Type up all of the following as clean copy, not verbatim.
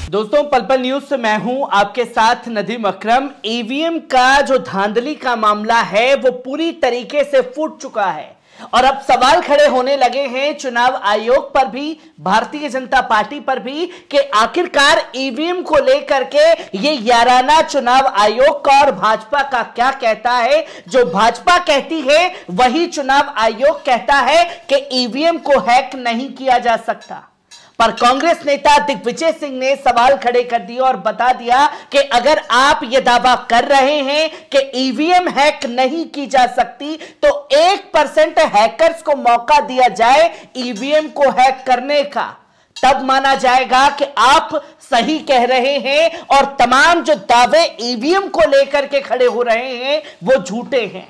दोस्तों पल पल न्यूज से मैं हूं आपके साथ नदीम अकरम। ईवीएम का जो धांधली का मामला है वो पूरी तरीके से फूट चुका है और अब सवाल खड़े होने लगे हैं चुनाव आयोग पर भी, भारतीय जनता पार्टी पर भी कि आखिरकार ईवीएम को लेकर के ये याराना चुनाव आयोग का और भाजपा का क्या कहता है। जो भाजपा कहती है वही चुनाव आयोग कहता है कि ईवीएम को हैक नहीं किया जा सकता। पर कांग्रेस नेता दिग्विजय सिंह ने सवाल खड़े कर दिए और बता दिया कि अगर आप यह दावा कर रहे हैं कि ईवीएम हैक नहीं की जा सकती तो 1% हैकर्स को मौका दिया जाए ईवीएम को हैक करने का, तब माना जाएगा कि आप सही कह रहे हैं और तमाम जो दावे ईवीएम को लेकर के खड़े हो रहे हैं वो झूठे हैं।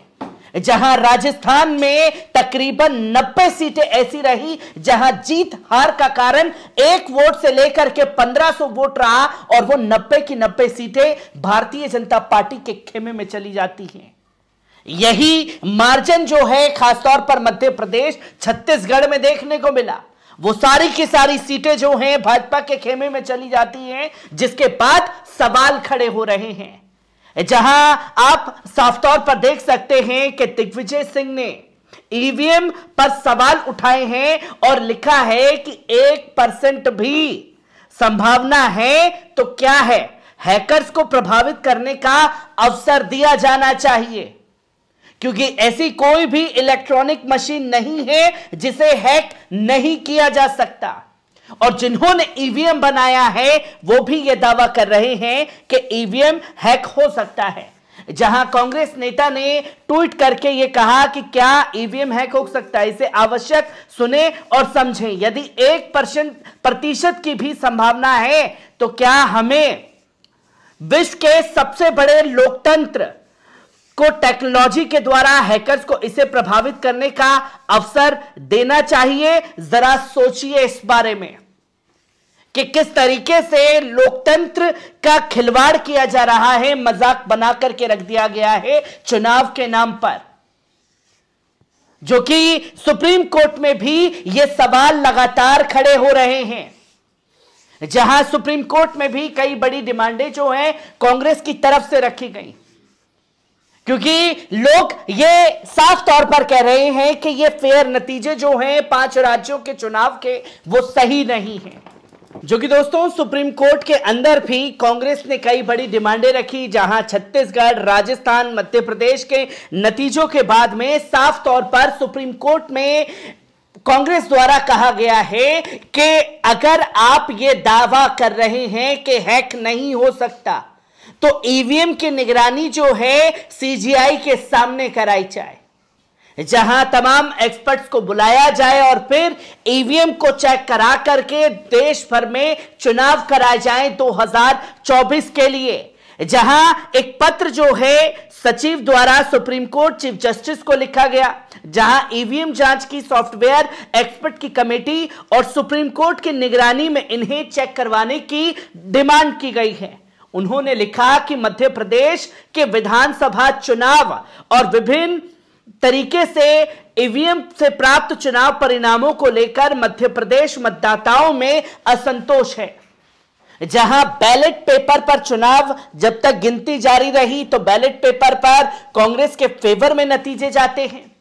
जहां राजस्थान में तकरीबन 90 सीटें ऐसी रही जहां जीत हार का कारण 1 वोट से लेकर के 1500 वोट रहा और वो 90 की 90 सीटें भारतीय जनता पार्टी के खेमे में चली जाती हैं। यही मार्जिन जो है खासतौर पर मध्य प्रदेश छत्तीसगढ़ में देखने को मिला। वो सारी की सारी सीटें जो हैं भाजपा के खेमे में चली जाती हैं, जिसके बाद सवाल खड़े हो रहे हैं। जहां आप साफ तौर पर देख सकते हैं कि दिग्विजय सिंह ने ईवीएम पर सवाल उठाए हैं और लिखा है कि 1% भी संभावना है तो क्या है, हैकर्स को प्रभावित करने का अवसर दिया जाना चाहिए, क्योंकि ऐसी कोई भी इलेक्ट्रॉनिक मशीन नहीं है जिसे हैक नहीं किया जा सकता। और जिन्होंने ईवीएम बनाया है वो भी यह दावा कर रहे हैं कि ईवीएम हैक हो सकता है। जहां कांग्रेस नेता ने ट्वीट करके यह कहा कि क्या ईवीएम हैक हो सकता है, इसे आवश्यक सुने और समझें। यदि 1% की भी संभावना है तो क्या हमें विश्व के सबसे बड़े लोकतंत्र को टेक्नोलॉजी के द्वारा हैकर्स को इसे प्रभावित करने का अवसर देना चाहिए। जरा सोचिए इस बारे में कि किस तरीके से लोकतंत्र का खिलवाड़ किया जा रहा है, मजाक बना करके रख दिया गया है चुनाव के नाम पर, जो कि सुप्रीम कोर्ट में भी ये सवाल लगातार खड़े हो रहे हैं। जहां सुप्रीम कोर्ट में भी कई बड़ी डिमांडें जो हैं कांग्रेस की तरफ से रखी गई, क्योंकि लोग ये साफ तौर पर कह रहे हैं कि ये फेयर नतीजे जो हैं 5 राज्यों के चुनाव के वो सही नहीं हैं। जो कि दोस्तों सुप्रीम कोर्ट के अंदर भी कांग्रेस ने कई बड़ी डिमांडें रखी, जहां छत्तीसगढ़, राजस्थान, मध्य प्रदेश के नतीजों के बाद में साफ तौर पर सुप्रीम कोर्ट में कांग्रेस द्वारा कहा गया है कि अगर आप ये दावा कर रहे हैं कि हैक नहीं हो सकता तो ईवीएम की निगरानी जो है सीजीआई के सामने कराई जाए, जहां तमाम एक्सपर्ट्स को बुलाया जाए और फिर ईवीएम को चेक करा करके देश भर में चुनाव कराए जाएं 2024 के लिए। जहां एक पत्र जो है सचिव द्वारा सुप्रीम कोर्ट चीफ जस्टिस को लिखा गया, जहां ईवीएम जांच की सॉफ्टवेयर एक्सपर्ट की कमेटी और सुप्रीम कोर्ट की निगरानी में इन्हें चेक करवाने की डिमांड की गई है। उन्होंने लिखा कि मध्य प्रदेश के विधानसभा चुनाव और विभिन्न तरीके से ईवीएम से प्राप्त चुनाव परिणामों को लेकर मध्य प्रदेश मतदाताओं में असंतोष है। जहां बैलेट पेपर पर चुनाव जब तक गिनती जारी रही तो बैलेट पेपर पर कांग्रेस के फेवर में नतीजे जाते हैं,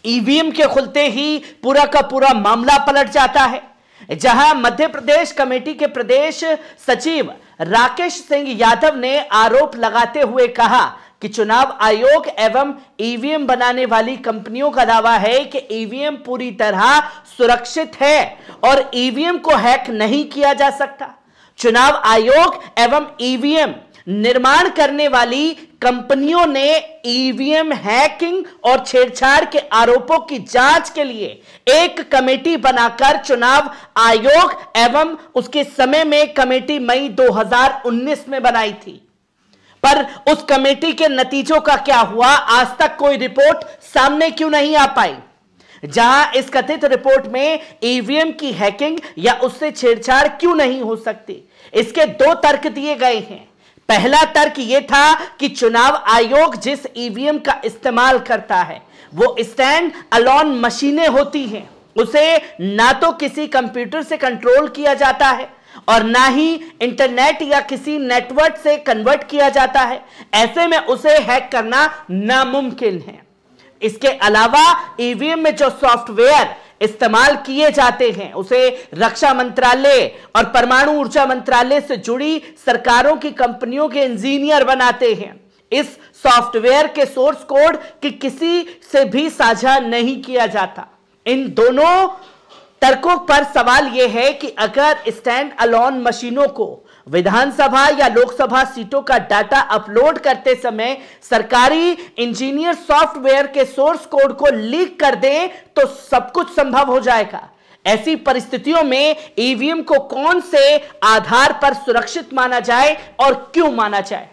ईवीएम के खुलते ही पूरा का पूरा मामला पलट जाता है। जहां मध्य प्रदेश कमेटी के प्रदेश सचिव राकेश सिंह यादव ने आरोप लगाते हुए कहा कि चुनाव आयोग एवं ईवीएम बनाने वाली कंपनियों का दावा है कि ईवीएम पूरी तरह सुरक्षित है और ईवीएम को हैक नहीं किया जा सकता। चुनाव आयोग एवं ईवीएम निर्माण करने वाली कंपनियों ने ईवीएम हैकिंग और छेड़छाड़ के आरोपों की जांच के लिए एक कमेटी बनाकर चुनाव आयोग एवं उसके समय में कमेटी मई 2019 में बनाई थी, पर उस कमेटी के नतीजों का क्या हुआ, आज तक कोई रिपोर्ट सामने क्यों नहीं आ पाई। जहां इस कथित रिपोर्ट में ईवीएम की हैकिंग या उससे छेड़छाड़ क्यों नहीं हो सकती, इसके 2 तर्क दिए गए हैं। पहला तर्क यह था कि चुनाव आयोग जिस ईवीएम का इस्तेमाल करता है वो स्टैंड अलोन मशीनें होती हैं उसे ना तो किसी कंप्यूटर से कंट्रोल किया जाता है और ना ही इंटरनेट या किसी नेटवर्क से कन्वर्ट किया जाता है। ऐसे में उसे हैक करना नामुमकिन है। इसके अलावा ईवीएम में जो सॉफ्टवेयर इस्तेमाल किए जाते हैं उसे रक्षा मंत्रालय और परमाणु ऊर्जा मंत्रालय से जुड़ी सरकारों की कंपनियों के इंजीनियर बनाते हैं। इस सॉफ्टवेयर के सोर्स कोड की किसी से भी साझा नहीं किया जाता। इन दोनों तर्कों पर सवाल यह है कि अगर स्टैंड अलोन मशीनों को विधानसभा या लोकसभा सीटों का डाटा अपलोड करते समय सरकारी इंजीनियर सॉफ्टवेयर के सोर्स कोड को लीक कर दें तो सब कुछ संभव हो जाएगा। ऐसी परिस्थितियों में ईवीएम को कौन से आधार पर सुरक्षित माना जाए और क्यों माना जाए?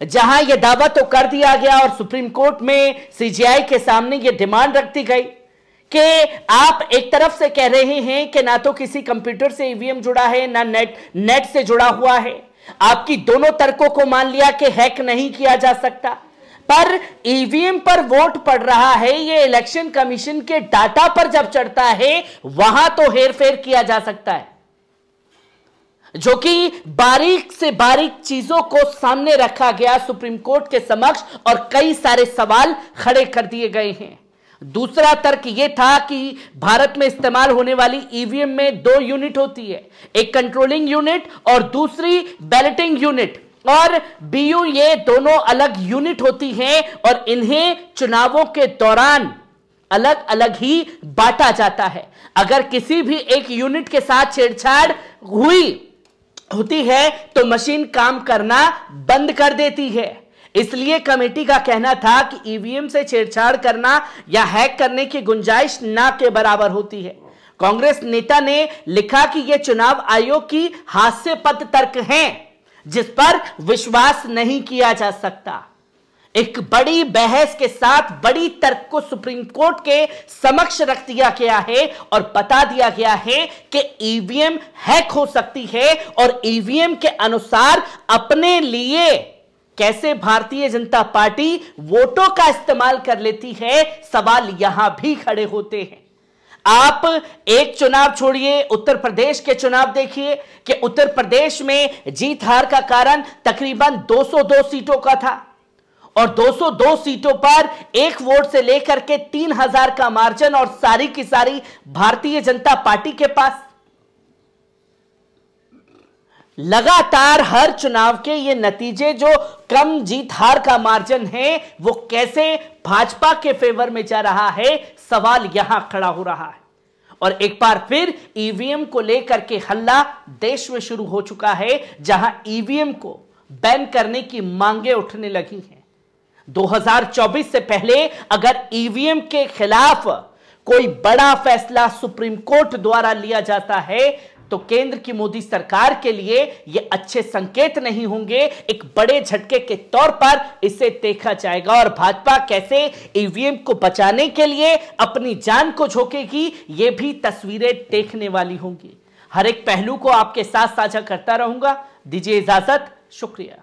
जहां यह दावा तो कर दिया गया और सुप्रीम कोर्ट में सीजीआई के सामने यह डिमांड रख दी गई कि आप एक तरफ से कह रहे हैं कि ना तो किसी कंप्यूटर से ईवीएम जुड़ा है ना नेट से जुड़ा हुआ है। आपकी दोनों तर्कों को मान लिया कि हैक नहीं किया जा सकता, पर ईवीएम पर वोट पड़ रहा है, यह इलेक्शन कमीशन के डाटा पर जब चढ़ता है वहां तो हेरफेर किया जा सकता है, जो कि बारीक से बारीक चीजों को सामने रखा गया सुप्रीम कोर्ट के समक्ष और कई सारे सवाल खड़े कर दिए गए हैं। दूसरा तर्क यह था कि भारत में इस्तेमाल होने वाली ईवीएम में 2 यूनिट होती है, एक कंट्रोलिंग यूनिट और दूसरी बैलेटिंग यूनिट, और बीयू ये दोनों अलग यूनिट होती हैं और इन्हें चुनावों के दौरान अलग अलग ही बांटा जाता है। अगर किसी भी एक यूनिट के साथ छेड़छाड़ होती है तो मशीन काम करना बंद कर देती है। इसलिए कमेटी का कहना था कि ईवीएम से छेड़छाड़ करना या हैक करने की गुंजाइश ना के बराबर होती है। कांग्रेस नेता ने लिखा कि यह चुनाव आयोग की हास्यास्पद तर्क हैं जिस पर विश्वास नहीं किया जा सकता। एक बड़ी बहस के साथ बड़ी तर्क को सुप्रीम कोर्ट के समक्ष रख दिया गया है और बता दिया गया है कि ईवीएम हैक हो सकती है और ईवीएम के अनुसार अपने लिए कैसे भारतीय जनता पार्टी वोटों का इस्तेमाल कर लेती है, सवाल यहां भी खड़े होते हैं। आप एक चुनाव छोड़िए, उत्तर प्रदेश के चुनाव देखिए कि उत्तर प्रदेश में जीत हार का कारण तकरीबन 202 सीटों का था और 202 सीटों पर एक वोट से लेकर के 3000 का मार्जिन और सारी की सारी भारतीय जनता पार्टी के पास। लगातार हर चुनाव के ये नतीजे जो कम जीत हार का मार्जिन है वो कैसे भाजपा के फेवर में जा रहा है, सवाल यहां खड़ा हो रहा है। और एक बार फिर ईवीएम को लेकर के हल्ला देश में शुरू हो चुका है, जहां ईवीएम को बैन करने की मांगे उठने लगी हैं। 2024 से पहले अगर ईवीएम के खिलाफ कोई बड़ा फैसला सुप्रीम कोर्ट द्वारा लिया जाता है तो केंद्र की मोदी सरकार के लिए यह अच्छे संकेत नहीं होंगे। एक बड़े झटके के तौर पर इसे देखा जाएगा और भाजपा कैसे ईवीएम को बचाने के लिए अपनी जान को झोंकेगी, ये भी तस्वीरें देखने वाली होंगी। हर एक पहलू को आपके साथ साझा करता रहूंगा। दीजिए इजाजत, शुक्रिया।